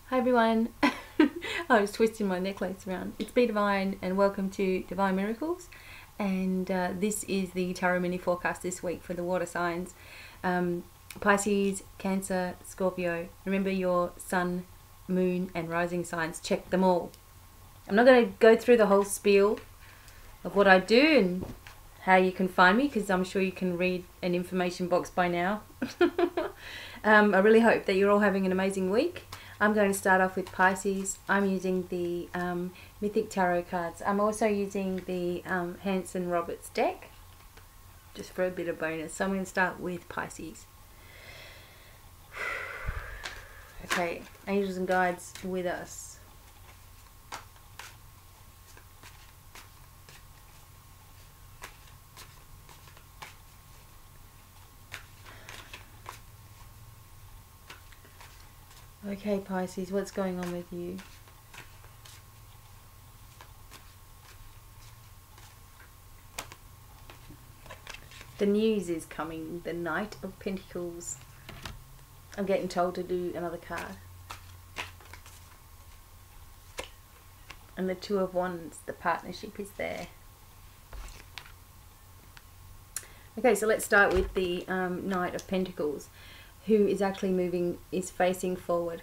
Hi everyone. I was twisting my necklace around. It's BDevine and welcome to Divine Miracles. And this is the Tarot Mini Forecast this week for the water signs. Pisces, Cancer, Scorpio. Remember your sun, moon and rising signs. Check them all. I'm not going to go through the whole spiel of what I do and how you can find me, because I'm sure you can read an information box by now. I really hope that you're all having an amazing week. I'm going to start off with Pisces. I'm using the Mythic Tarot cards. I'm also using the Hanson Roberts deck, just for a bit of bonus. So I'm going to start with Pisces. Okay, angels and guides with us. Okay, Pisces, what's going on with you? The news is coming. The Knight of Pentacles. I'm getting told to do another card. And the Two of Wands, the partnership is there. Okay, so let's start with the Knight of Pentacles, who is actually is facing forward.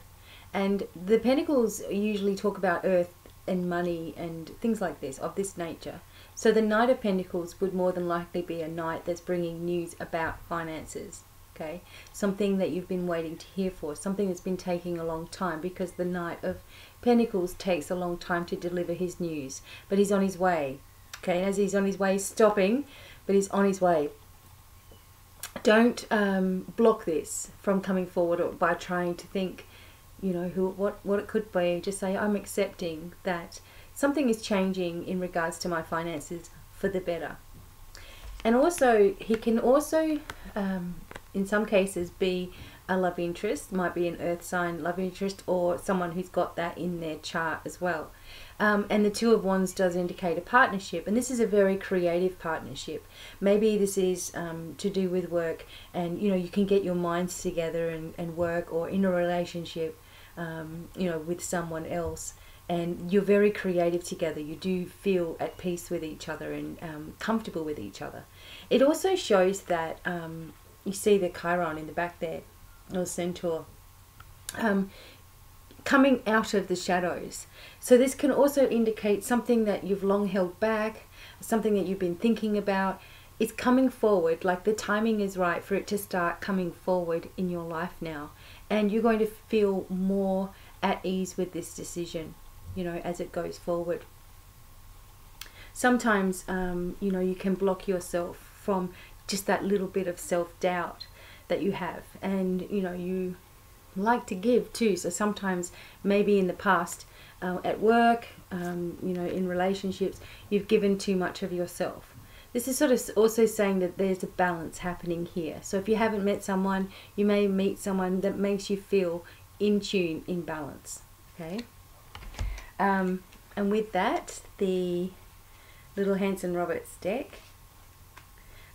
And the Pentacles usually talk about earth and money and things like this, of this nature. So the Knight of Pentacles would more than likely be a knight that's bringing news about finances. Okay, something that you've been waiting to hear for, something that's been taking a long time, because the Knight of Pentacles takes a long time to deliver his news, but he's on his way. Okay, as he's on his way, stopping, but he's on his way. Don't block this from coming forward by trying to think, you know, what it could be. Just say, I'm accepting that something is changing in regards to my finances for the better. And also, he can also, in some cases, be a love interest. Might be an earth sign love interest, or someone who's got that in their chart as well. And the Two of Wands does indicate a partnership, and this is a very creative partnership. Maybe this is to do with work, and you know, you can get your minds together and work, or in a relationship, you know, with someone else, and you're very creative together. You do feel at peace with each other and comfortable with each other. It also shows that you see the Chiron in the back there, or Centaur, coming out of the shadows. So this can also indicate something that you've long held back, something that you've been thinking about. It's coming forward, like the timing is right for it to start coming forward in your life now. And you're going to feel more at ease with this decision, you know, as it goes forward. Sometimes, you know, you can block yourself from just that little bit of self-doubt that you have. And, you know, you like to give too, so sometimes maybe in the past at work, you know, in relationships, you've given too much of yourself. This is sort of also saying that there's a balance happening here. So if you haven't met someone, you may meet someone that makes you feel in tune, in balance. Okay, and with that, the little Hanson Roberts deck.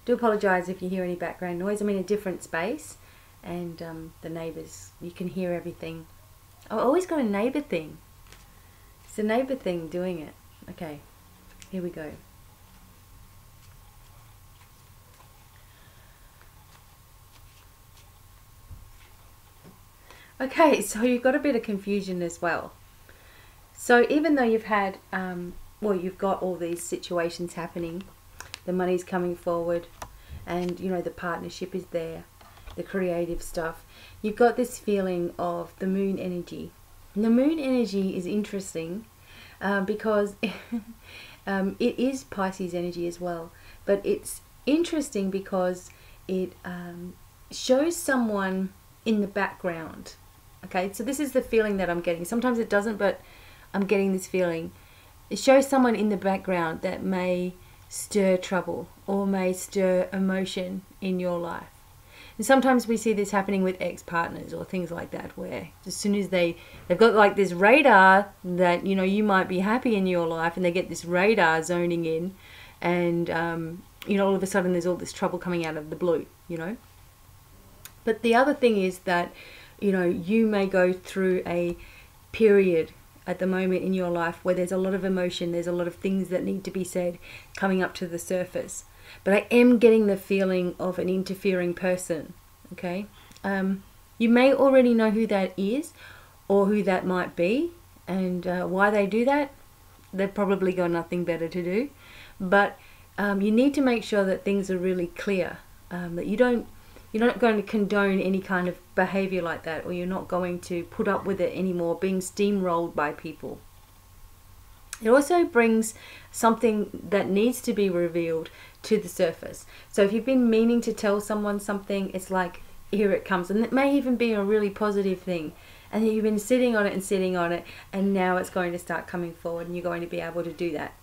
Do apologise if you hear any background noise. I'm in a different space, and the neighbours, you can hear everything. I always got a neighbour thing. It's a neighbour thing doing it. Okay, here we go. Okay, so you've got a bit of confusion as well. So even though you've had, well, you've got all these situations happening, the money's coming forward, and you know, the partnership is there, the creative stuff, you've got this feeling of the moon energy. And the moon energy is interesting because it is Pisces energy as well, but it's interesting because it shows someone in the background. Okay, so this is the feeling that I'm getting. Sometimes it doesn't, but I'm getting this feeling. It shows someone in the background that may stir trouble or may stir emotion in your life. And sometimes we see this happening with ex-partners or things like that, where as soon as they've got like this radar that, you know, you might be happy in your life, and they get this radar zoning in, and you know, all of a sudden there's all this trouble coming out of the blue, you know. But the other thing is that, you know, you may go through a period at the moment in your life where there's a lot of emotion, there's a lot of things that need to be said coming up to the surface. But I am getting the feeling of an interfering person, okay? You may already know who that is or who that might be, and why they do that. They've probably got nothing better to do. But you need to make sure that things are really clear, that you're not going to condone any kind of behavior like that, or you're not going to put up with it anymore, being steamrolled by people. It also brings something that needs to be revealed to the surface. So if you've been meaning to tell someone something, it's like, here it comes. And it may even be a really positive thing. And you've been sitting on it, and now it's going to start coming forward, and you're going to be able to do that.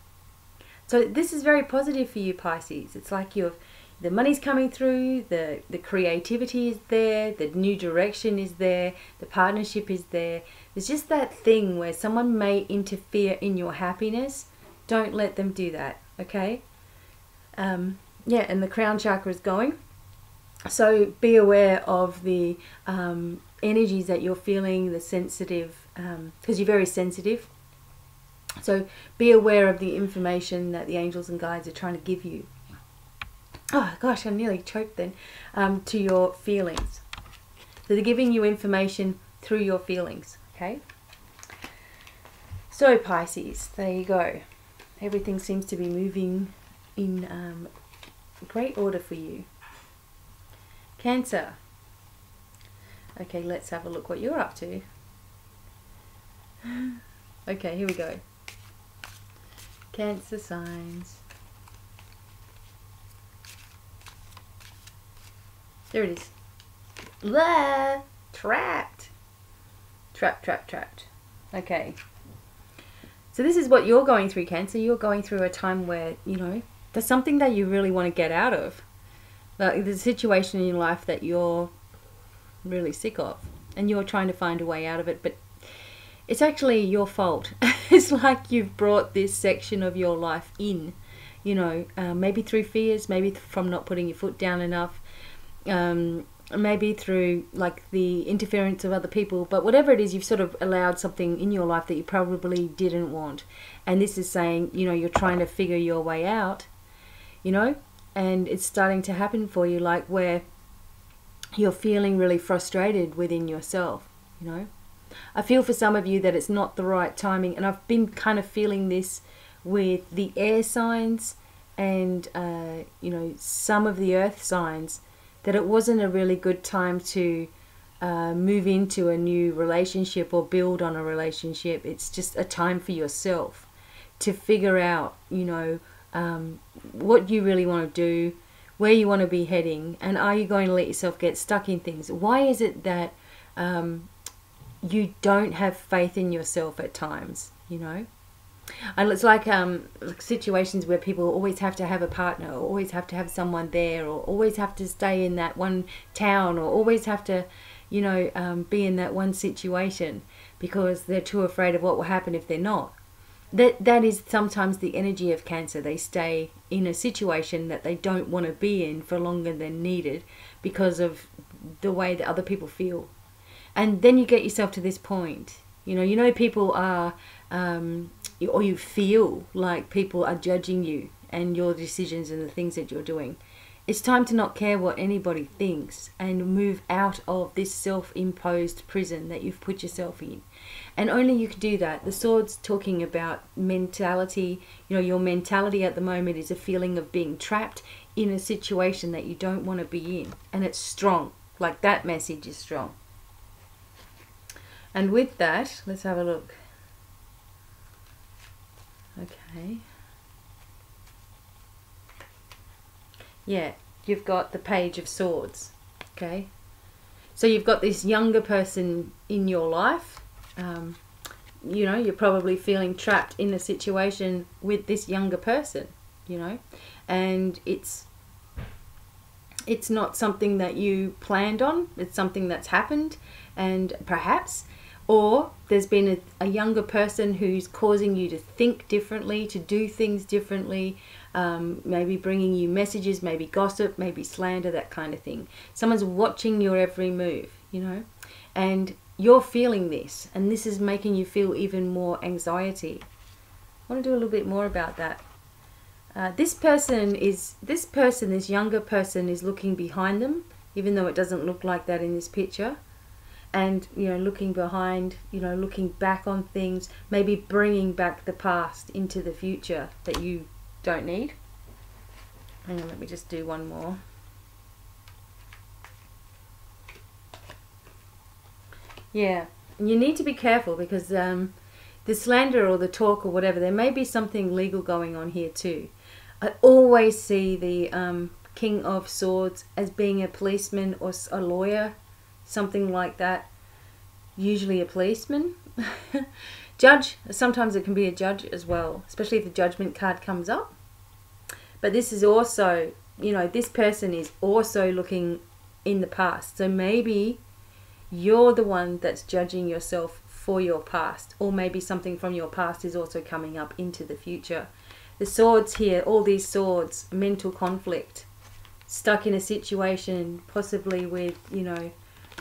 So this is very positive for you, Pisces. It's like the money's coming through, the creativity is there, the new direction is there, the partnership is there. There's just that thing where someone may interfere in your happiness. Don't let them do that, okay? Yeah, and the crown chakra is going. So be aware of the energies that you're feeling, the sensitive, because you're very sensitive. So be aware of the information that the angels and guides are trying to give you. Oh gosh, I nearly choked then. To your feelings. So they're giving you information through your feelings, okay? So Pisces, there you go. Everything seems to be moving in great order for you. Cancer. Okay, let's have a look what you're up to. Okay, here we go. Cancer signs. There it is. Blah! Trapped. Trapped. Okay. So this is what you're going through, Cancer. You're going through a time where, you know, there's something that you really want to get out of. Like there's a situation in your life that you're really sick of, and you're trying to find a way out of it, but it's actually your fault. It's like you've brought this section of your life in, you know, maybe through fears, maybe from not putting your foot down enough, maybe through like the interference of other people, but whatever it is, you've sort of allowed something in your life that you probably didn't want. And this is saying, you know, you're trying to figure your way out, you know, and it's starting to happen for you, like where you're feeling really frustrated within yourself, you know. I feel for some of you that it's not the right timing, and I've been kind of feeling this with the air signs and, you know, some of the earth signs, that it wasn't a really good time to move into a new relationship or build on a relationship. It's just a time for yourself to figure out, you know, what you really want to do, where you want to be heading, and are you going to let yourself get stuck in things? Why is it that you don't have faith in yourself at times, you know? And it's like situations where people always have to have a partner, or always have to have someone there, or always have to stay in that one town, or always have to, you know, be in that one situation because they're too afraid of what will happen if they're not. That is sometimes the energy of Cancer. They stay in a situation that they don't want to be in for longer than needed because of the way that other people feel. And then you get yourself to this point. You know people are, or you feel like people are judging you and your decisions and the things that you're doing. It's time to not care what anybody thinks and move out of this self-imposed prison that you've put yourself in. And only you can do that. The sword's talking about mentality. You know, your mentality at the moment is a feeling of being trapped in a situation that you don't want to be in. And it's strong. Like that message is strong. And with that, let's have a look. Okay. Yeah, you've got the Page of Swords. Okay. So you've got this younger person in your life. You know, you're probably feeling trapped in a situation with this younger person, you know, and it's not something that you planned on. It's something that's happened, and perhaps, or there's been a younger person who's causing you to think differently, to do things differently, maybe bringing you messages, maybe gossip, maybe slander, that kind of thing. Someone's watching your every move, you know, and you're feeling this, and this is making you feel even more anxiety. I want to do a little bit more about that. This younger person is looking behind them, even though it doesn't look like that in this picture. And, you know, looking behind, you know, looking back on things, maybe bringing back the past into the future that you don't need. Hang on, let me just do one more. Yeah, and you need to be careful because the slander or the talk or whatever, there may be something legal going on here too. I always see the King of Swords as being a policeman or a lawyer, something like that. Usually a policeman. Judge, sometimes it can be a judge as well, especially if the judgment card comes up. But this is also, you know, this person is also looking in the past. So maybe you're the one that's judging yourself for your past, or maybe something from your past is also coming up into the future. The swords here, all these swords, mental conflict, stuck in a situation possibly with, you know,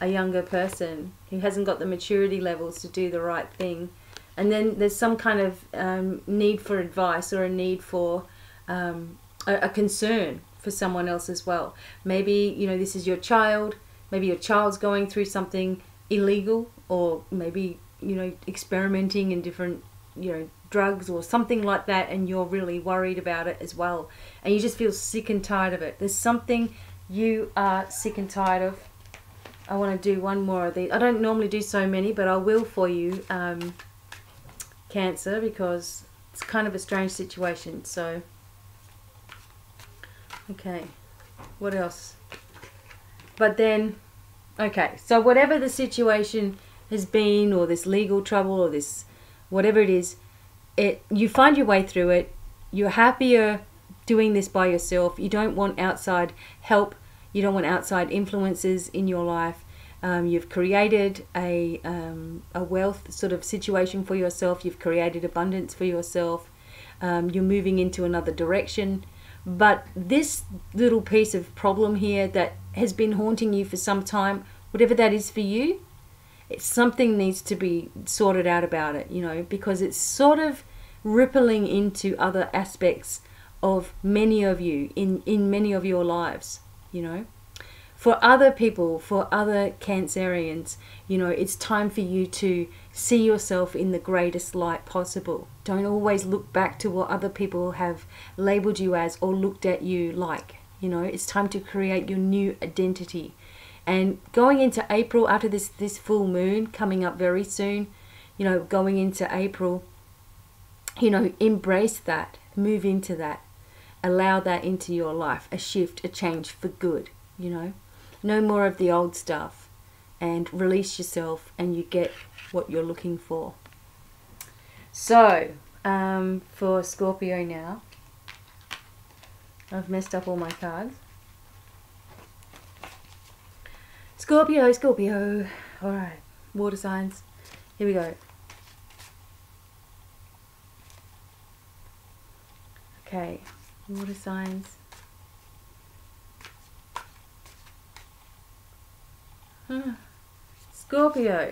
a younger person who hasn't got the maturity levels to do the right thing. And then there's some kind of need for advice, or a need for a concern for someone else as well. Maybe, you know, this is your child. Maybe your child's going through something illegal, or maybe, you know, experimenting in different, you know, drugs or something like that, and you're really worried about it as well. And you just feel sick and tired of it. There's something you are sick and tired of. I want to do one more of these. I don't normally do so many, but I will for you, Cancer, because it's kind of a strange situation. So, okay, what else? But then, okay, so whatever the situation has been, or this legal trouble, or this whatever it is, you find your way through it. You're happier doing this by yourself. You don't want outside help. You don't want outside influences in your life. You've created a wealth sort of situation for yourself. You've created abundance for yourself. You're moving into another direction. But this little piece of problem here that has been haunting you for some time, whatever that is for you, something needs to be sorted out about it, you know, because it's sort of rippling into other aspects of many of you in many of your lives, you know. For other people, for other Cancerians, you know, it's time for you to see yourself in the greatest light possible. Don't always look back to what other people have labeled you as or looked at you like. You know, it's time to create your new identity. And going into April, after this full moon coming up very soon, you know, going into April, you know, embrace that, move into that, allow that into your life, a shift, a change for good, you know. No more of the old stuff, and release yourself, and you get what you're looking for. So, for Scorpio now, I've messed up all my cards. Scorpio, Scorpio. Alright, water signs. Here we go. Okay, water signs. Scorpio.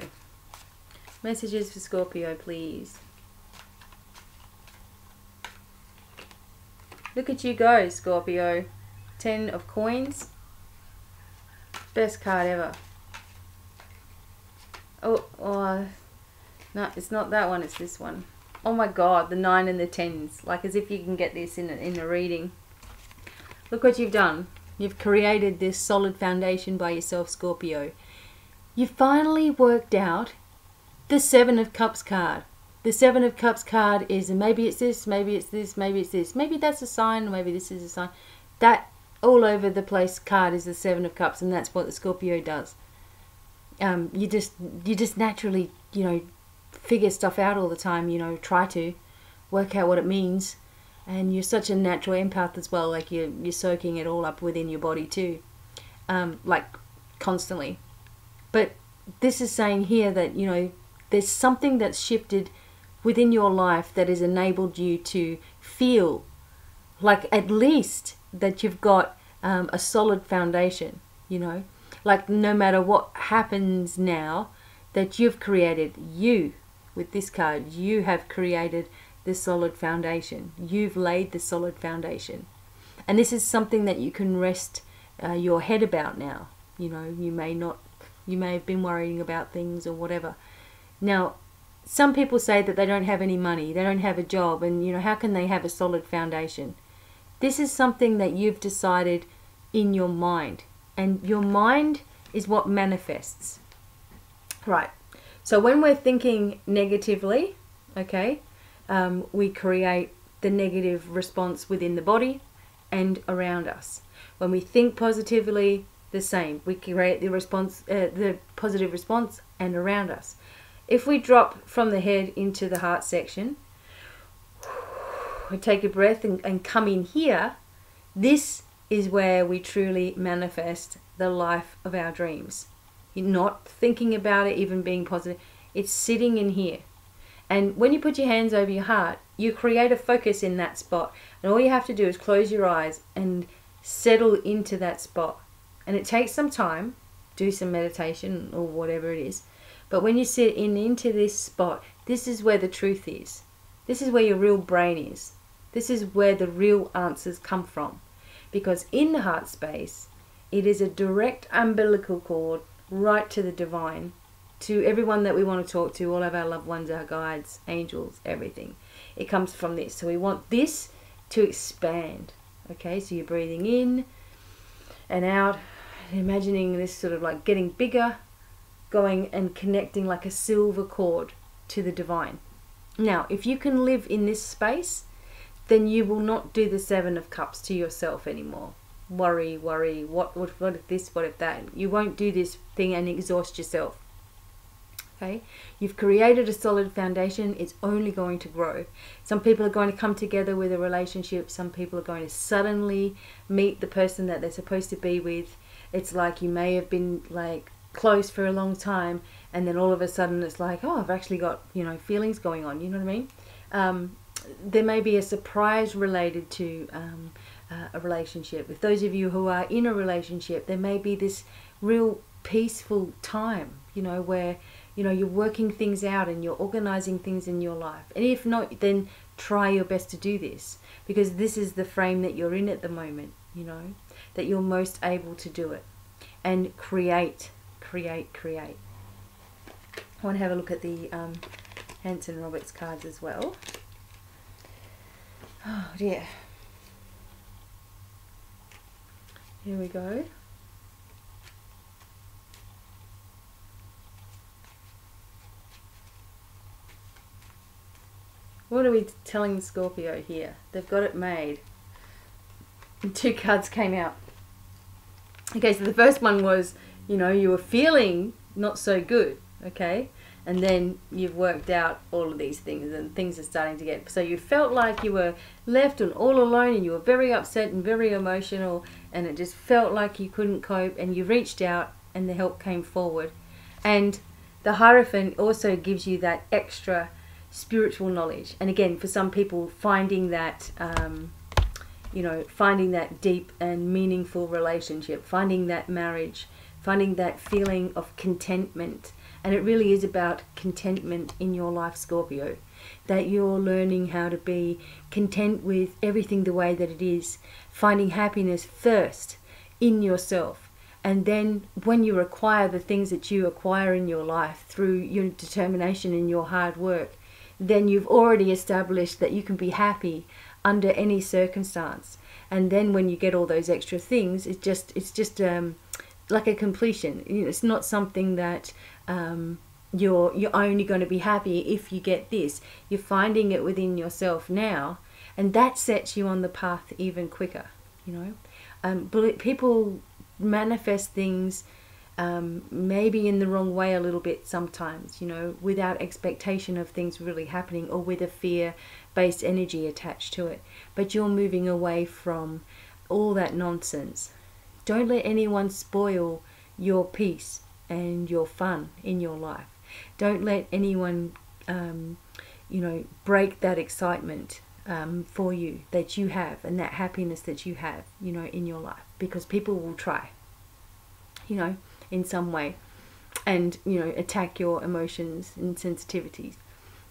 Messages for Scorpio, please. Look at you go, Scorpio. 10 of coins. Best card ever. Oh, no, it's not that one, it's this one. Oh my god, the 9 and the 10s. Like as if you can get this in a reading. Look what you've done. You've created this solid foundation by yourself, Scorpio. You finally worked out the 7 of Cups card. The 7 of Cups card is, and maybe it's this, maybe it's this, maybe it's this. Maybe that's a sign, maybe this is a sign. That all over the place card is the 7 of Cups, and that's what the Scorpio does. You just naturally, you know, figure stuff out all the time, you know, try to work out what it means. And you're such a natural empath as well, like you're soaking it all up within your body too, like constantly. But this is saying here that, you know, there's something that's shifted within your life that has enabled you to feel like at least that you've got a solid foundation, you know. Like no matter what happens now, that you've created. You, with this card, you have created the solid foundation. You've laid the solid foundation. And this is something that you can rest your head about now. You know, you may have been worrying about things or whatever. Now, some people say that they don't have any money, they don't have a job, and you know, how can they have a solid foundation? This is something that you've decided in your mind, and your mind is what manifests. Right. So when we're thinking negatively, okay, we create the negative response within the body and around us. When we think positively, the same. We create the response, the positive response and around us. If we drop from the head into the heart section, we take a breath and come in here, this is where we truly manifest the life of our dreams. You're not thinking about it even being positive. It's sitting in here. And when you put your hands over your heart, you create a focus in that spot. And all you have to do is close your eyes and settle into that spot. And it takes some time, do some meditation or whatever it is. But when you sit into this spot, this is where the truth is. This is where your real brain is. This is where the real answers come from. Because in the heart space, it is a direct umbilical cord right to the divine, to everyone that we want to talk to, all of our loved ones, our guides, angels, everything. It comes from this. So we want this to expand. Okay, so you're breathing in and out, imagining this sort of like getting bigger, going and connecting like a silver cord to the divine. Now, if you can live in this space, then you will not do the Seven of Cups to yourself anymore. Worry, what if this, what if that? You won't do this thing and exhaust yourself. Okay? You've created a solid foundation. It's only going to grow. Some people are going to come together with a relationship. Some people are going to suddenly meet the person that they're supposed to be with. It's like you may have been like close for a long time, and then all of a sudden it's like, oh, I've actually got, you know, feelings going on. You know what I mean? There may be a surprise related to a relationship. With those of you who are in a relationship, there may be this real peaceful time, you know, where, you know, you're working things out and you're organizing things in your life. And if not, then try your best to do this, because this is the frame that you're in at the moment, you know, that you're most able to do it. And create. I want to have a look at the Hanson Roberts cards as well. Oh dear. Here we go. What are we telling Scorpio here? They've got it made. And two cards came out. Okay, so the first one was, you know, you were feeling not so good, okay? And then you've worked out all of these things and things are starting to get... So you felt like you were left and all alone and you were very upset and very emotional and it just felt like you couldn't cope, and you reached out and the help came forward. And the Hierophant also gives you that extra spiritual knowledge. And again, for some people, finding that... you know, finding that deep and meaningful relationship, finding that marriage, finding that feeling of contentment. And it really is about contentment in your life, Scorpio. That you're learning how to be content with everything the way that it is. Finding happiness first in yourself. And then when you acquire the things that you acquire in your life through your determination and your hard work, then you've already established that you can be happy under any circumstance. And then when you get all those extra things, it's just like a completion. You know, it's not something that you're only going to be happy if you get this. You're finding it within yourself now, and that sets you on the path even quicker. You know, but people manifest things maybe in the wrong way a little bit sometimes, you know, without expectation of things really happening, or with a fear-based energy attached to it. But you're moving away from all that nonsense. Don't let anyone spoil your peace and your fun in your life. Don't let anyone, you know, break that excitement for you that you have, and that happiness that you have, you know, in your life. Because people will try, you know, in some way. and, you know, attack your emotions and sensitivities.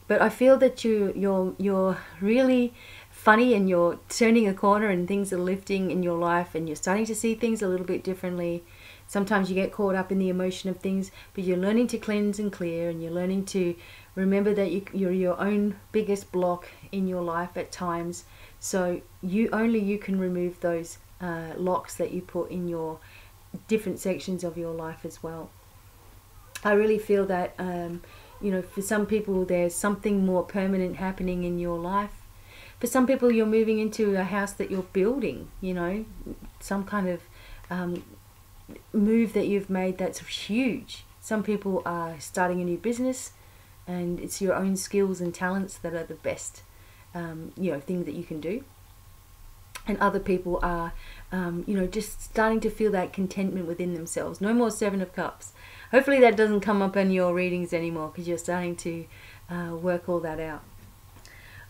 But I feel that you're really funny, and you're turning a corner, and things are lifting in your life, and you're starting to see things a little bit differently. Sometimes you get caught up in the emotion of things, but you're learning to cleanse and clear, and you're learning to remember that you're your own biggest block in your life at times. So only you can remove those locks that you put in your different sections of your life as well. I really feel that you know, for some people there's something more permanent happening in your life. For some people you're moving into a house that you're building, you know, some kind of move that you've made that's huge. Some people are starting a new business, and it's your own skills and talents that are the best you know, thing that you can do. And other people are you know, just starting to feel that contentment within themselves. No more Seven of Cups. Hopefully that doesn't come up in your readings anymore, because you're starting to work all that out.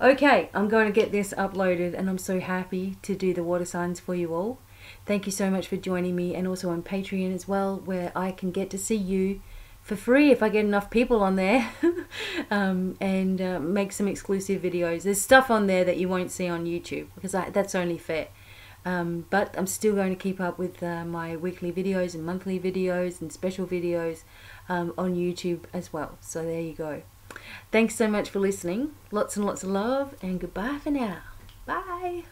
Okay, I'm going to get this uploaded, and I'm so happy to do the water signs for you all. Thank you so much for joining me, and also on Patreon as well, where I can get to see you for free if I get enough people on there, and make some exclusive videos. There's stuff on there that you won't see on YouTube, because that's only fair. But I'm still going to keep up with my weekly videos and monthly videos and special videos on YouTube as well. So there you go. Thanks so much for listening. Lots and lots of love, and goodbye for now. Bye.